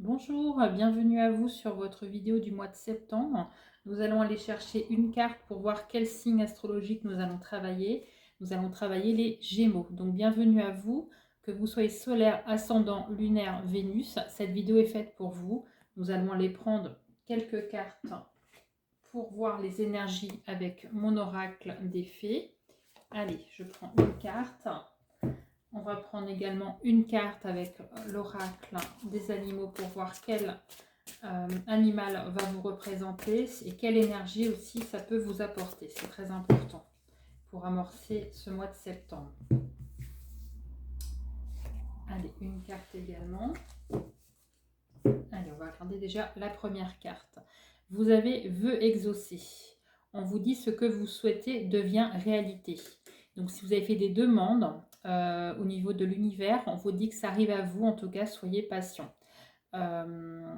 Bonjour, bienvenue à vous sur votre vidéo du mois de septembre. Nous allons aller chercher une carte pour voir quel signe astrologique nous allons travailler. Nous allons travailler les Gémeaux. Donc bienvenue à vous, que vous soyez solaire, ascendant, lunaire, Vénus. Cette vidéo est faite pour vous. Nous allons aller prendre quelques cartes pour voir les énergies avec mon oracle des fées. Allez, je prends une carte. On va prendre également une carte avec l'oracle des animaux pour voir quel animal va vous représenter et quelle énergie aussi ça peut vous apporter. C'est très important pour amorcer ce mois de septembre. Allez, une carte également. Allez, on va regarder déjà la première carte. Vous avez vœu exaucé. On vous dit ce que vous souhaitez devient réalité. Donc si vous avez fait des demandes au niveau de l'univers, on vous dit que ça arrive à vous. En tout cas, soyez patient.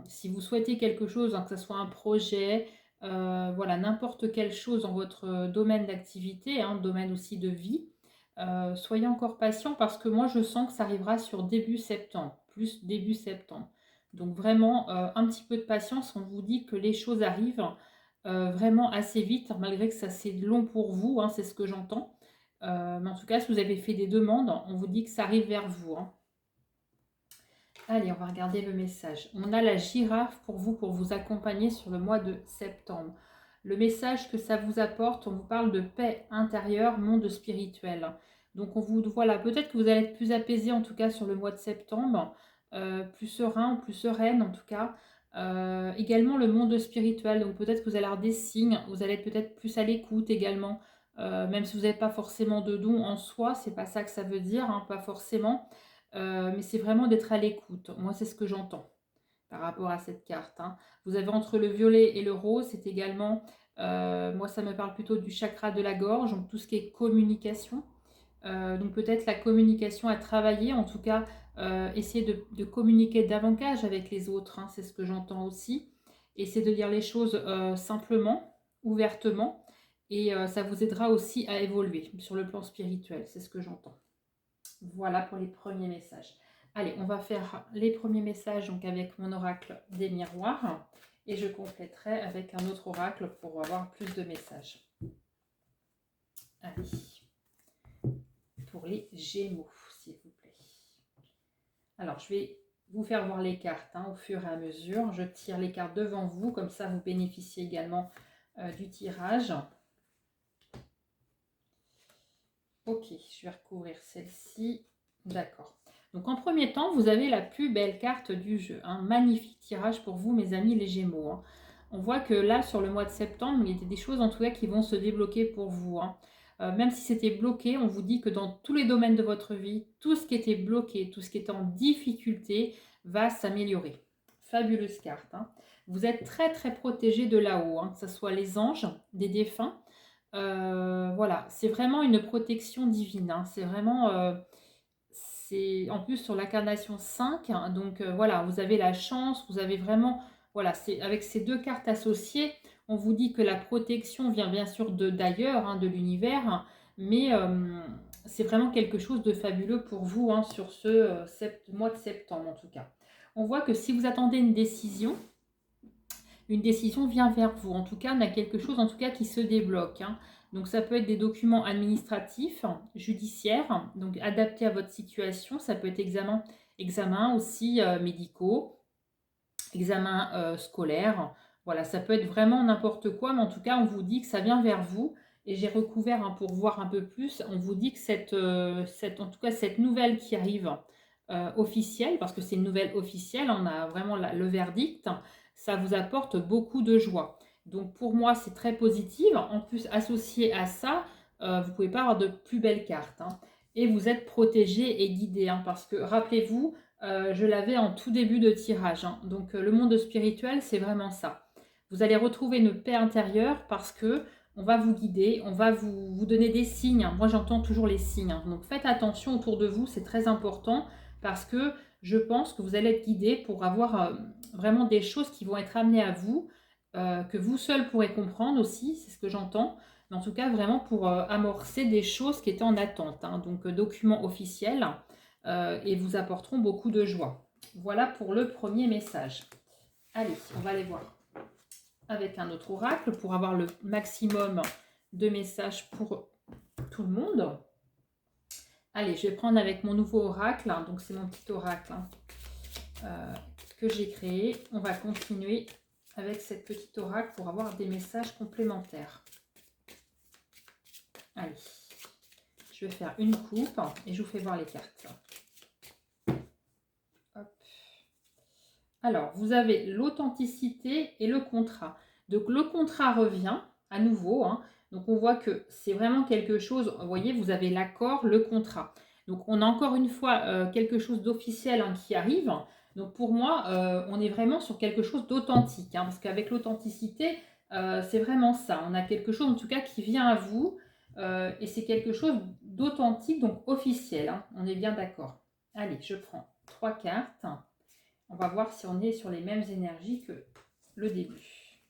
Si vous souhaitez quelque chose, hein, que ce soit un projet, voilà, n'importe quelle chose dans votre domaine d'activité, hein, domaine aussi de vie, soyez encore patient parce que moi je sens que ça arrivera sur début septembre, plus début septembre. Donc vraiment un petit peu de patience, on vous dit que les choses arrivent vraiment assez vite, malgré que ça c'est long pour vous, hein, c'est ce que j'entends. Mais en tout cas, si vous avez fait des demandes, on vous dit que ça arrive vers vous, hein. Allez, on va regarder le message. On a la girafe pour vous accompagner sur le mois de septembre. Le message que ça vous apporte, on vous parle de paix intérieure, monde spirituel. Donc on vous voilà, peut-être que vous allez être plus apaisé en tout cas sur le mois de septembre, plus serein, plus sereine en tout cas. Également le monde spirituel, donc peut-être que vous allez avoir des signes, vous allez être peut-être plus à l'écoute également, même si vous n'avez pas forcément de dons en soi, c'est pas ça que ça veut dire, hein, pas forcément. Mais c'est vraiment d'être à l'écoute. Moi, c'est ce que j'entends par rapport à cette carte, hein. Vous avez entre le violet et le rose, c'est également, moi, ça me parle plutôt du chakra de la gorge, donc tout ce qui est communication. Donc peut-être la communication à travailler, en tout cas, essayer de communiquer davantage avec les autres, hein, c'est ce que j'entends aussi. Essayer de dire les choses simplement, ouvertement, et ça vous aidera aussi à évoluer sur le plan spirituel, c'est ce que j'entends. Voilà pour les premiers messages. Allez, on va faire les premiers messages donc avec mon oracle des miroirs et je compléterai avec un autre oracle pour avoir plus de messages. Allez, pour les Gémeaux, s'il vous plaît. Alors, je vais vous faire voir les cartes au fur et à mesure. Je tire les cartes devant vous, comme ça vous bénéficiez également du tirage. Ok, je vais recouvrir celle-ci. D'accord. Donc en premier temps, vous avez la plus belle carte du jeu. Un magnifique tirage pour vous, mes amis les Gémeaux, hein. On voit que là, sur le mois de septembre, il y a des choses en tout cas qui vont se débloquer pour vous, hein. Même si c'était bloqué, on vous dit que dans tous les domaines de votre vie, tout ce qui était bloqué, tout ce qui était en difficulté va s'améliorer. Fabuleuse carte, hein. Vous êtes très très protégé de là-haut, hein, que ce soit les anges, des défunts. Voilà, c'est vraiment une protection divine, hein. C'est vraiment, c'est en plus sur l'incarnation 5, hein, donc voilà, vous avez la chance, vous avez vraiment, voilà, c'est avec ces deux cartes associées, on vous dit que la protection vient bien sûr de d'ailleurs, hein, de l'univers, hein, mais c'est vraiment quelque chose de fabuleux pour vous, hein, sur ce mois de septembre en tout cas. On voit que si vous attendez une décision vient vers vous. En tout cas, on a quelque chose en tout cas qui se débloque, hein. Donc ça peut être des documents administratifs, judiciaires, donc adaptés à votre situation. Ça peut être examen aussi médicaux, examens scolaires. Voilà, ça peut être vraiment n'importe quoi, mais en tout cas, on vous dit que ça vient vers vous. Et j'ai recouvert, hein, pour voir un peu plus, on vous dit que en tout cas, cette nouvelle qui arrive officielle, parce que c'est une nouvelle officielle, on a vraiment le verdict, ça vous apporte beaucoup de joie. Donc pour moi, c'est très positif. En plus, associé à ça, vous ne pouvez pas avoir de plus belles cartes, hein. Et vous êtes protégé et guidé, hein, parce que rappelez-vous, je l'avais en tout début de tirage, hein. Donc le monde spirituel, c'est vraiment ça. Vous allez retrouver une paix intérieure parce que on va vous guider, on va vous donner des signes. Moi, j'entends toujours les signes, hein. Donc faites attention autour de vous, c'est très important parce que je pense que vous allez être guidé pour avoir vraiment des choses qui vont être amenées à vous, que vous seul pourrez comprendre aussi, c'est ce que j'entends. Mais en tout cas, vraiment pour amorcer des choses qui étaient en attente, hein. Donc documents officiels et vous apporteront beaucoup de joie. Voilà pour le premier message. Allez, on va aller voir avec un autre oracle pour avoir le maximum de messages pour tout le monde. Allez, je vais prendre avec mon nouveau oracle, hein, donc c'est mon petit oracle que j'ai créé. On va continuer avec cette petite oracle pour avoir des messages complémentaires. Allez, je vais faire une coupe et je vous fais voir les cartes. Hop. Alors, vous avez l'authenticité et le contrat. Donc, le contrat revient à nouveau. Hein. Donc, on voit que c'est vraiment quelque chose, vous voyez, vous avez l'accord, le contrat. Donc, on a encore une fois quelque chose d'officiel hein, qui arrive. Donc, pour moi, on est vraiment sur quelque chose d'authentique. Hein, parce qu'avec l'authenticité, c'est vraiment ça. On a quelque chose, en tout cas, qui vient à vous. Et c'est quelque chose d'authentique, donc officiel. Hein, on est bien d'accord. Allez, je prends 3 cartes. On va voir si on est sur les mêmes énergies que le début.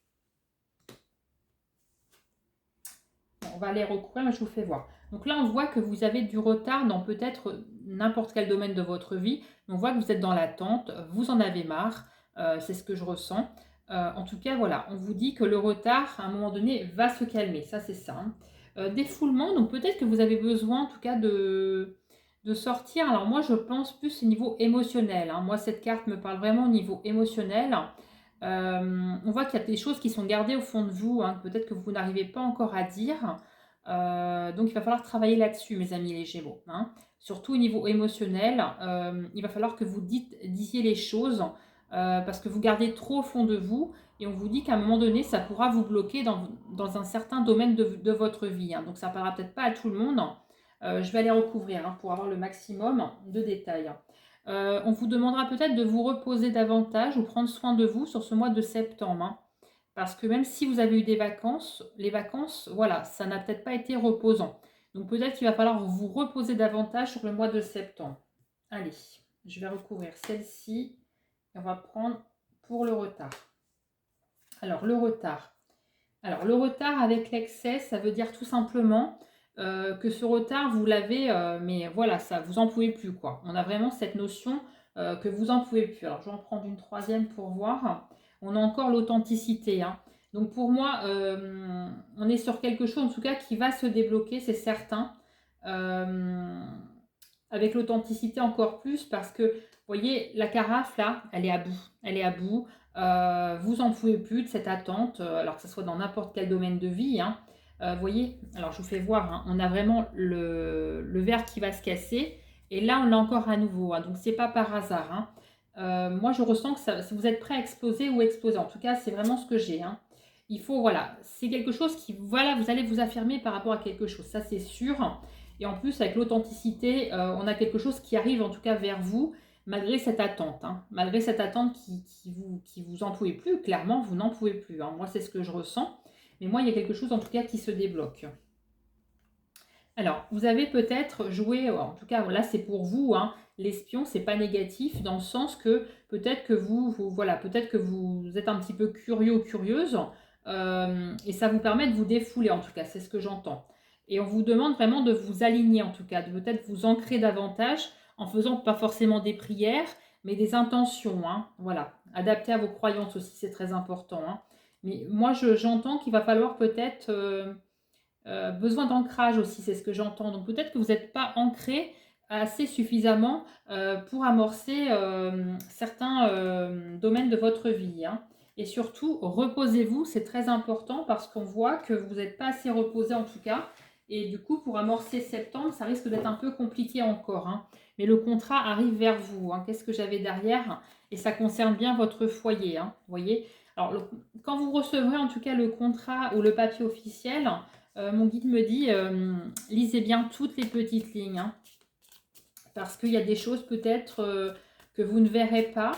Bon, on va les recouvrir, mais je vous fais voir. Donc là, on voit que vous avez du retard dans peut-être n'importe quel domaine de votre vie. On voit que vous êtes dans l'attente, vous en avez marre, c'est ce que je ressens. En tout cas, voilà, on vous dit que le retard, à un moment donné, va se calmer. Ça, c'est ça. Hein. Défoulement, donc peut-être que vous avez besoin, en tout cas, de sortir. Alors moi, je pense plus au niveau émotionnel. Hein. Moi, cette carte me parle vraiment au niveau émotionnel. On voit qu'il y a des choses qui sont gardées au fond de vous, hein, peut-être que vous n'arrivez pas encore à dire. Donc, il va falloir travailler là-dessus, mes amis les Gémeaux. Hein. Surtout au niveau émotionnel, il va falloir que vous disiez les choses parce que vous gardez trop au fond de vous et on vous dit qu'à un moment donné, ça pourra vous bloquer dans un certain domaine de votre vie. Hein. Donc, ça ne parlera peut-être pas à tout le monde. Je vais aller recouvrir hein, pour avoir le maximum de détails. On vous demandera peut-être de vous reposer davantage ou prendre soin de vous sur ce mois de septembre. Hein, parce que même si vous avez eu des vacances, les vacances, voilà, ça n'a peut-être pas été reposant. Donc peut-être qu'il va falloir vous reposer davantage sur le mois de septembre. Allez, je vais recouvrir celle-ci et on va prendre pour le retard. Alors le retard. Alors le retard avec l'excès, ça veut dire tout simplement que ce retard, vous l'avez, mais voilà, ça, vous en pouvez plus, quoi. On a vraiment cette notion que vous en pouvez plus. Alors, je vais en prendre une troisième pour voir. On a encore l'authenticité. Hein. Donc, pour moi, on est sur quelque chose, en tout cas, qui va se débloquer, c'est certain. Avec l'authenticité encore plus, parce que, vous voyez, la carafe, là, elle est à bout. Elle est à bout. Vous en pouvez plus de cette attente, alors que ce soit dans n'importe quel domaine de vie. Hein. Vous voyez, alors je vous fais voir, hein, on a vraiment le verre qui va se casser. Et là, on l'a encore à nouveau. Hein, donc, c'est pas par hasard. Hein. Moi, je ressens que ça, vous êtes prêt à exploser ou exploser. En tout cas, c'est vraiment ce que j'ai. Hein. Il faut, voilà, c'est quelque chose qui, voilà, vous allez vous affirmer par rapport à quelque chose. Ça, c'est sûr. Et en plus, avec l'authenticité, on a quelque chose qui arrive en tout cas vers vous, malgré cette attente. Hein. Malgré cette attente qui vous en pouvez plus. Clairement, vous n'en pouvez plus. Hein. Moi, c'est ce que je ressens. Mais moi, il y a quelque chose en tout cas qui se débloque. Alors, vous avez peut-être joué, en tout cas là c'est pour vous, hein, l'espion, c'est pas négatif dans le sens que peut-être que voilà, peut-être que vous êtes un petit peu curieux ou curieuse et ça vous permet de vous défouler en tout cas, c'est ce que j'entends. Et on vous demande vraiment de vous aligner en tout cas, de peut-être vous ancrer davantage en faisant pas forcément des prières, mais des intentions, hein, voilà, adaptées à vos croyances aussi, c'est très important. Hein. Mais moi j'entends qu'il va falloir peut-être besoin d'ancrage aussi, c'est ce que j'entends. Donc peut-être que vous n'êtes pas ancré assez suffisamment pour amorcer certains domaines de votre vie. Hein. Et surtout, reposez-vous, c'est très important parce qu'on voit que vous n'êtes pas assez reposé en tout cas. Et du coup, pour amorcer septembre, ça risque d'être un peu compliqué encore. Hein. Mais le contrat arrive vers vous. Hein. Qu'est-ce que j'avais derrière? Et ça concerne bien votre foyer. Hein. Vous voyez. Alors, quand vous recevrez en tout cas le contrat ou le papier officiel, mon guide me dit, lisez bien toutes les petites lignes. Hein, parce qu'il y a des choses peut-être que vous ne verrez pas.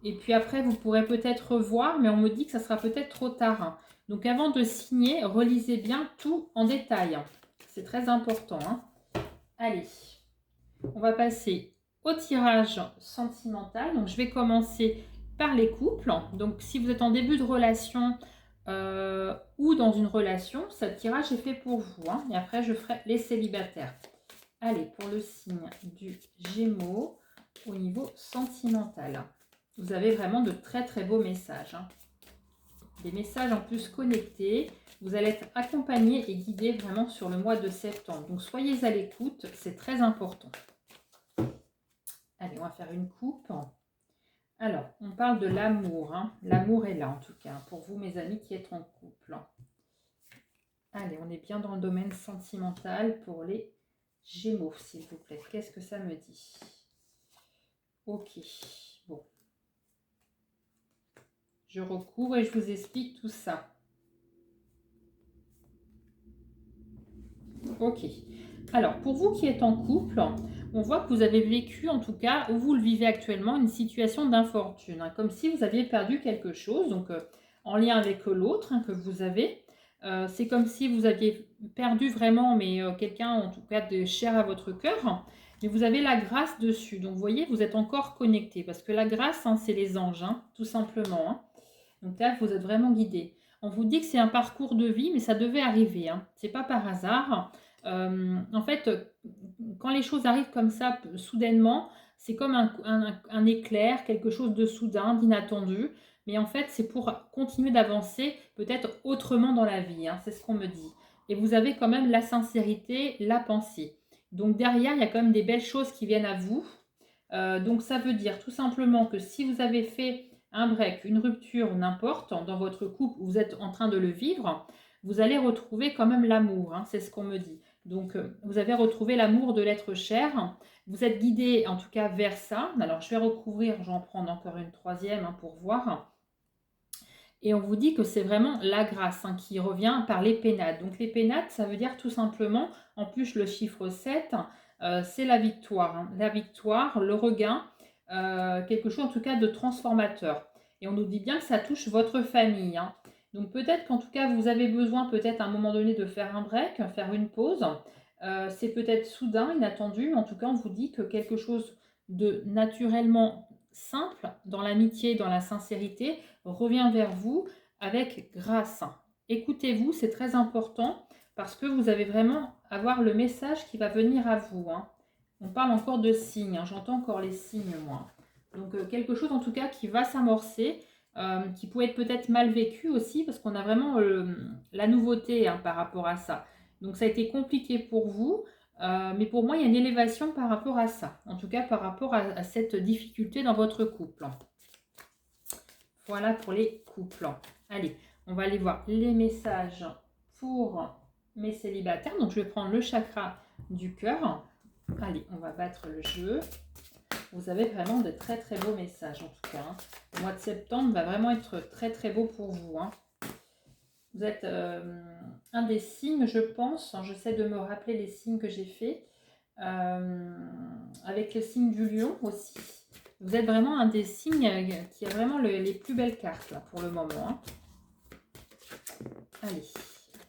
Et puis après, vous pourrez peut-être voir, mais on me dit que ça sera peut-être trop tard. Hein. Donc avant de signer, relisez bien tout en détail. C'est très important. Hein. Allez, on va passer au tirage sentimental. Donc je vais commencer par les couples. Donc si vous êtes en début de relation ou dans une relation, ce tirage est fait pour vous. Hein. Et après, je ferai les célibataires. Allez, pour le signe du Gémeaux, au niveau sentimental. Vous avez vraiment de très très beaux messages. Hein. Des messages en plus connectés. Vous allez être accompagné et guidé vraiment sur le mois de septembre. Donc soyez à l'écoute, c'est très important. Allez, on va faire une coupe. Alors, on parle de l'amour. Hein. L'amour est là en tout cas, pour vous mes amis qui êtes en couple. Allez, on est bien dans le domaine sentimental pour les Gémeaux, s'il vous plaît. Qu'est-ce que ça me dit? Ok, bon. Je recouvre et je vous explique tout ça. Ok. Alors, pour vous qui êtes en couple, on voit que vous avez vécu, en tout cas, ou vous le vivez actuellement, une situation d'infortune. Hein, comme si vous aviez perdu quelque chose, donc en lien avec l'autre que vous avez. C'est comme si vous aviez perdu vraiment, mais quelqu'un, en tout cas, de cher à votre cœur. Mais vous avez la grâce dessus. Donc, vous voyez, vous êtes encore connecté. Parce que la grâce, c'est les anges, tout simplement. Hein. Donc là, vous êtes vraiment guidé. On vous dit que c'est un parcours de vie, mais ça devait arriver. Ce n'est pas par hasard. En fait, quand les choses arrivent comme ça, soudainement, c'est comme un éclair, quelque chose de soudain, d'inattendu. Mais en fait, c'est pour continuer d'avancer peut-être autrement dans la vie. C'est ce qu'on me dit. Et vous avez quand même la sincérité, la pensée. Donc derrière, il y a quand même des belles choses qui viennent à vous. Donc ça veut dire tout simplement que si vous avez fait un break, une rupture, n'importe, dans votre couple, vous êtes en train de le vivre, vous allez retrouver quand même l'amour, c'est ce qu'on me dit. Donc, vous avez retrouvé l'amour de l'être cher, vous êtes guidé en tout cas vers ça. Alors, je vais recouvrir, j'en prends encore une troisième pour voir. Et on vous dit que c'est vraiment la grâce qui revient par les pénates. Donc, les pénates, ça veut dire tout simplement, en plus le chiffre 7, c'est la victoire. La victoire, le regain, quelque chose en tout cas de transformateur. Et on nous dit bien que ça touche votre famille. Donc peut-être qu'en tout cas vous avez besoin peut-être à un moment donné de faire un break, faire une pause. C'est peut-être soudain, inattendu, mais en tout cas on vous dit que quelque chose de naturellement simple dans l'amitié, dans la sincérité, revient vers vous avec grâce. Écoutez-vous, c'est très important parce que vous avez vraiment avoir le message qui va venir à vous. On parle encore de signes, j'entends encore les signes moi. Donc quelque chose en tout cas qui va s'amorcer, qui peut être peut-être mal vécu aussi parce qu'on a vraiment la nouveauté par rapport à ça. Donc ça a été compliqué pour vous, mais pour moi il y a une élévation par rapport à ça, en tout cas par rapport à cette difficulté dans votre couple. Voilà pour les couples. Allez, on va aller voir les messages pour mes célibataires. Donc je vais prendre le chakra du cœur. Allez, on va battre le jeu. Vous avez vraiment de très très beaux messages en tout cas. Le mois de septembre va vraiment être très très beau pour vous. Vous êtes un des signes, je pense. J'essaie de me rappeler les signes que j'ai faits. Avec le signe du lion aussi. Vous êtes vraiment un des signes qui a vraiment les plus belles cartes là, pour le moment. Allez,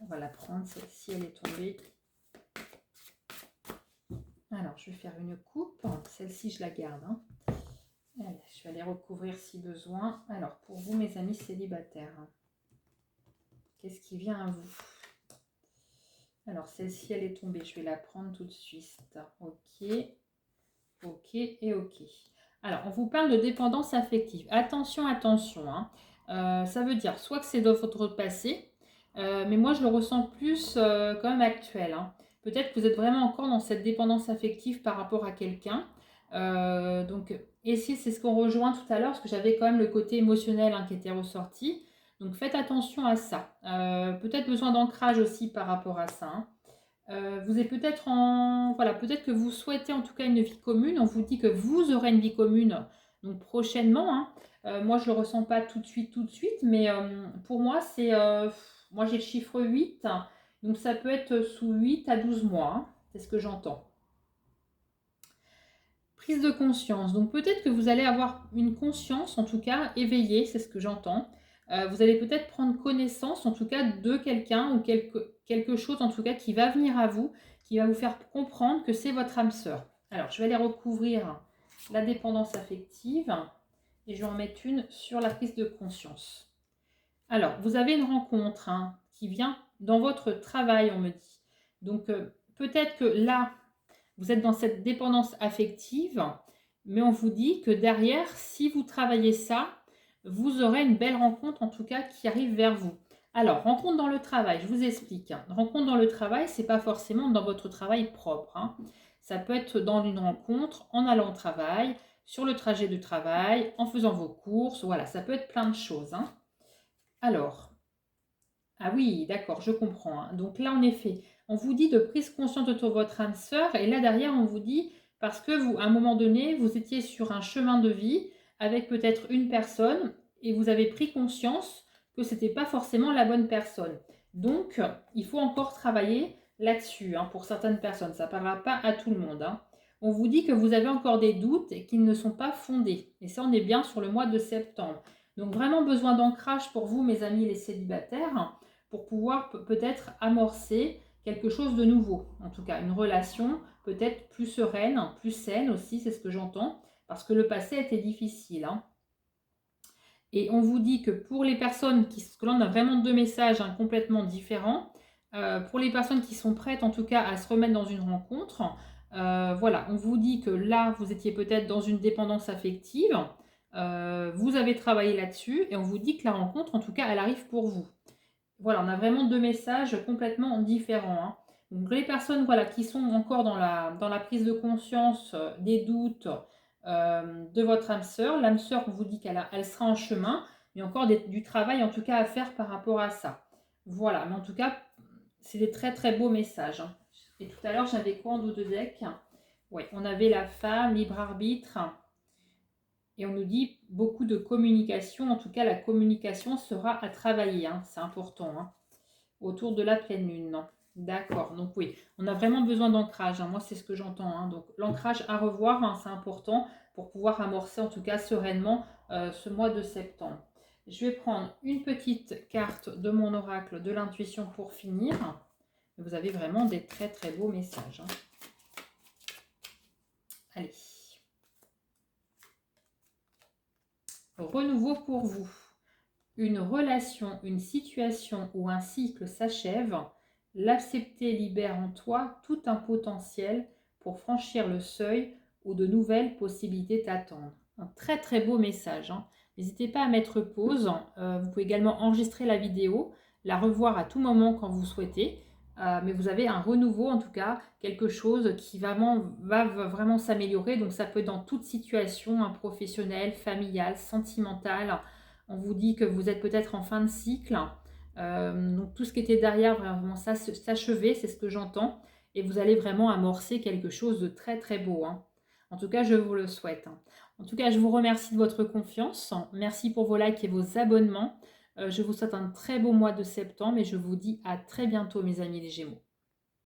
on va la prendre. Celle-ci, elle est tombée. Alors, je vais faire une coupe. Celle-ci, je la garde. Allez, je vais aller recouvrir si besoin. Alors, pour vous, mes amis célibataires, qu'est-ce qui vient à vous? Alors, celle-ci, elle est tombée. Je vais la prendre tout de suite. Ok, ok et ok. Alors, on vous parle de dépendance affective. Attention, attention. Ça veut dire soit que c'est dans votre passé, mais moi, je le ressens plus quand même actuel. Peut-être que vous êtes vraiment encore dans cette dépendance affective par rapport à quelqu'un. Donc, et si c'est ce qu'on rejoint tout à l'heure, parce que j'avais quand même le côté émotionnel qui était ressorti. Donc, faites attention à ça. Peut-être besoin d'ancrage aussi par rapport à ça. Vous êtes peut-être peut-être que vous souhaitez en tout cas une vie commune. On vous dit que vous aurez une vie commune donc prochainement. Moi, je ne le ressens pas tout de suite, mais pour moi, c'est... moi, j'ai le chiffre 8, donc ça peut être sous 8 à 12 mois. C'est ce que j'entends. Prise de conscience. Donc peut-être que vous allez avoir une conscience, en tout cas éveillée, c'est ce que j'entends. Vous allez peut-être prendre connaissance, en tout cas, de quelqu'un ou quelque chose, en tout cas, qui va venir à vous, qui va vous faire comprendre que c'est votre âme sœur. Alors, je vais aller recouvrir la dépendance affective et je vais en mettre une sur la prise de conscience. Alors, vous avez une rencontre qui vient dans votre travail, on me dit. Donc, peut-être que là, vous êtes dans cette dépendance affective Mais on vous dit que derrière, si vous travaillez ça, vous aurez une belle rencontre, en tout cas, qui arrive vers vous. Alors, rencontre dans le travail, je vous explique. Rencontre dans le travail, c'est pas forcément dans votre travail propre, hein. Ça peut être dans une rencontre, en allant au travail, sur le trajet de travail, en faisant vos courses. Voilà, ça peut être plein de choses, hein. Alors, ah oui, d'accord, je comprends, hein. Donc là, en effet, on vous dit de prise consciente autour de votre âme sœur. Et là, derrière, on vous dit, parce que vous, à un moment donné, vous étiez sur un chemin de vie avec peut-être une personne et vous avez pris conscience que ce n'était pas forcément la bonne personne. Donc, il faut encore travailler là-dessus, hein, pour certaines personnes. Ça ne parlera pas à tout le monde, hein. On vous dit que vous avez encore des doutes et qu'ils ne sont pas fondés. Et ça, on est bien sur le mois de septembre. Donc, vraiment besoin d'ancrage pour vous, mes amis les célibataires, pour pouvoir peut-être amorcer quelque chose de nouveau. En tout cas, une relation peut-être plus sereine, plus saine aussi, c'est ce que j'entends, parce que le passé était difficile, hein. Et on vous dit que pour les personnes qui... Parce que là, on a vraiment deux messages, hein, complètement différents. Pour les personnes qui sont prêtes, en tout cas, à se remettre dans une rencontre, voilà, on vous dit que là, vous étiez peut-être dans une dépendance affective. Vous avez travaillé là-dessus et on vous dit que la rencontre, en tout cas, elle arrive pour vous. Voilà, on a vraiment deux messages complètement différents, hein. Donc les personnes, voilà, qui sont encore dans la prise de conscience, des doutes, de votre âme sœur. L'âme sœur, on vous dit elle sera en chemin, mais encore du travail en tout cas à faire par rapport à ça. Voilà, mais en tout cas, c'est des très très beaux messages, hein. Et tout à l'heure, j'avais quoi en dos de deck? Oui, on avait la femme, libre arbitre. Et on nous dit beaucoup de communication. En tout cas, la communication sera à travailler, hein. C'est important, hein, autour de la pleine lune. D'accord, donc oui, on a vraiment besoin d'ancrage, hein. Moi, c'est ce que j'entends, hein. Donc l'ancrage à revoir, hein, c'est important pour pouvoir amorcer en tout cas sereinement ce mois de septembre. Je vais prendre une petite carte de mon oracle de l'intuition pour finir. Vous avez vraiment des très très beaux messages, hein. Allez. Renouveau pour vous. Une relation, une situation ou un cycle s'achève. L'accepter libère en toi tout un potentiel pour franchir le seuil où de nouvelles possibilités t'attendent. Un très très beau message, hein. N'hésitez pas à mettre pause. Vous pouvez également enregistrer la vidéo, la revoir à tout moment quand vous souhaitez. Mais vous avez un renouveau, en tout cas, quelque chose qui va vraiment s'améliorer. Donc ça peut être dans toute situation, hein, professionnelle, familiale, sentimentale. On vous dit que vous êtes peut-être en fin de cycle. Donc tout ce qui était derrière, vraiment s'achever, c'est ce que j'entends. Et vous allez vraiment amorcer quelque chose de très très beau, hein. En tout cas, je vous le souhaite, hein. En tout cas, je vous remercie de votre confiance. Merci pour vos likes et vos abonnements. Je vous souhaite un très beau mois de septembre et je vous dis à très bientôt, mes amis les Gémeaux.